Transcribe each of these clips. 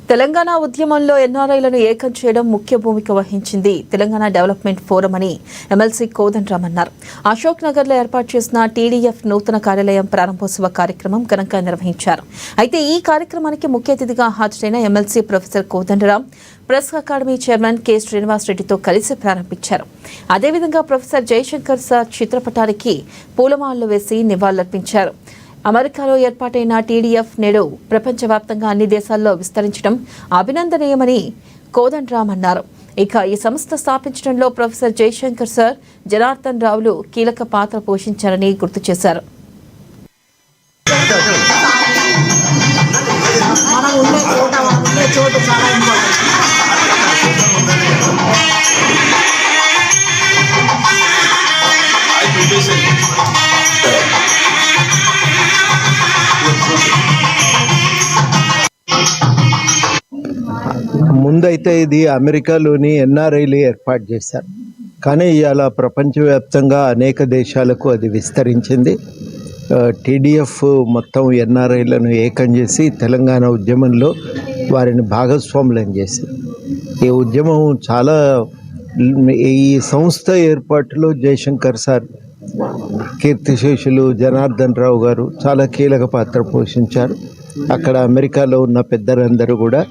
తెలంగాణ ఉద్యమంలో ఎన్ఆర్ఐలను ఏకం చేయడం ముఖ్య భూమిక వహించింది తెలంగాణ డెవలప్మెంట్ ఫోరం అని ఎమ్మెల్సీ కోదండరాం అన్నారు. అశోక్ నగర్ లో ఏర్పాటు చేసిన టీడీఎఫ్ నూతన కార్యాలయం ప్రారంభోత్సవ కార్యక్రమం ఘనంగా నిర్వహించారు. అయితే ఈ కార్యక్రమానికి ముఖ్య అతిథిగా హాజరైన MLC professor Kodandaram press academy chairman K Srinivas రెడ్డితో కలిసి ప్రారంభించారు. అదేవిధంగా ప్రొఫెసర్ జయశంకర్ సార్ చిత్రపటానికి పూలమాలలు వేసి నివాళులర్పించారు. అమెరికాలో ఏర్పాటైన టీడీఎఫ్ నేడు ప్రపంచవ్యాప్తంగా అన్ని దేశాల్లో విస్తరించడం అభినందనీయమని కోదండరాం అన్నారు. ఇక ఈ సంస్థ స్థాపించడంలో ప్రొఫెసర్ జయశంకర్ సార్, జనార్దన్ రావులు కీలక పాత్ర పోషించారని గుర్తు చేశారు. ముందైతే ఇది అమెరికాలోని ఎన్ఆర్ఐలు ఏర్పాటు చేశారు, కానీ ఇవాళ ప్రపంచవ్యాప్తంగా అనేక దేశాలకు అది విస్తరించింది. టీడీఎఫ్ మొత్తం ఎన్ఆర్ఐలను ఏకం చేసి తెలంగాణ ఉద్యమంలో వారిని భాగస్వాములను చేసింది. ఈ ఉద్యమం చాలా ఈ సంస్థ ఏర్పాటులో జయశంకర్ సార్, కీర్తిశేషులు జనార్దన్ రావు గారు చాలా కీలక పాత్ర పోషించారు. అక్కడ అమెరికాలో ఉన్న పెద్దలందరూ కూడా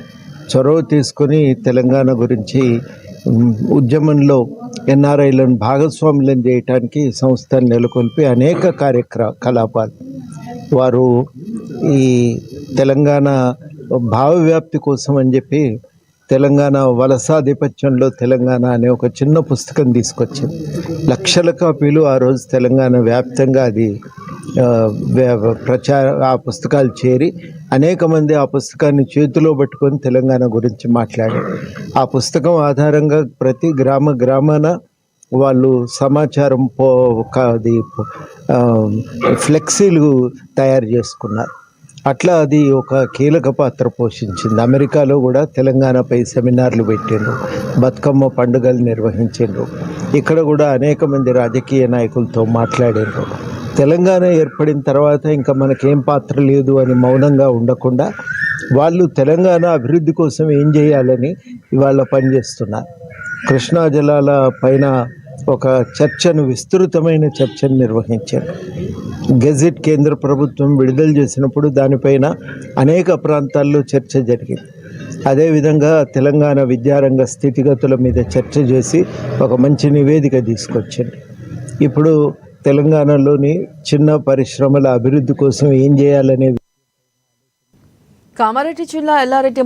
చొరవ తీసుకొని తెలంగాణ గురించి ఉద్యమంలో ఎన్ఆర్ఐలను భాగస్వాములను చేయటానికి సంస్థను నెలకొల్పి అనేక కార్యకలాపాలు వారు ఈ తెలంగాణ భావవ్యాప్తి కోసం అని చెప్పి తెలంగాణ వలసాధిపత్యంలో తెలంగాణ అనే ఒక చిన్న పుస్తకం తీసుకొచ్చింది. లక్షల కాపీలు ఆ రోజు తెలంగాణ వ్యాప్తంగా అది ఆ పుస్తకాలు చేరి అనేక మంది ఆ పుస్తకాన్ని చేతిలో పట్టుకొని తెలంగాణ గురించి మాట్లాడారు. ఆ పుస్తకం ఆధారంగా ప్రతి గ్రామాన వాళ్ళు సమాచారం ఫ్లెక్సీలు తయారు చేసుకున్నారు. అట్లా అది ఒక కీలక పాత్ర పోషించింది. అమెరికాలో కూడా తెలంగాణపై సెమినార్లు పెట్టిండ్రు, బతుకమ్మ పండుగలు నిర్వహించిండ్రు. ఇక్కడ కూడా అనేక మంది రాజకీయ నాయకులతో మాట్లాడిండ్రు. తెలంగాణ ఏర్పడిన తర్వాత ఇంకా మనకేం పాత్ర లేదు అని మౌనంగా ఉండకుండా వాళ్ళు తెలంగాణ అభివృద్ధి కోసం ఏం చేయాలని ఇవాళ పనిచేస్తున్నారు. కృష్ణా జలాల పైన ఒక విస్తృతమైన చర్చను నిర్వహించారు. గెజిట్ కేంద్ర ప్రభుత్వం విడుదల చేసినప్పుడు దానిపైన అనేక ప్రాంతాల్లో చర్చ జరిగింది. అదేవిధంగా తెలంగాణ విద్యారంగ స్థితిగతుల మీద చర్చ చేసి ఒక మంచి నివేదిక తీసుకొచ్చింది. ఇప్పుడు తెలంగాణలోని చిన్న పరిశ్రమల అభివృద్ధి కోసం ఏం చేయాలనే కామారెడ్డి జిల్లా ఎల్లారెడ్డి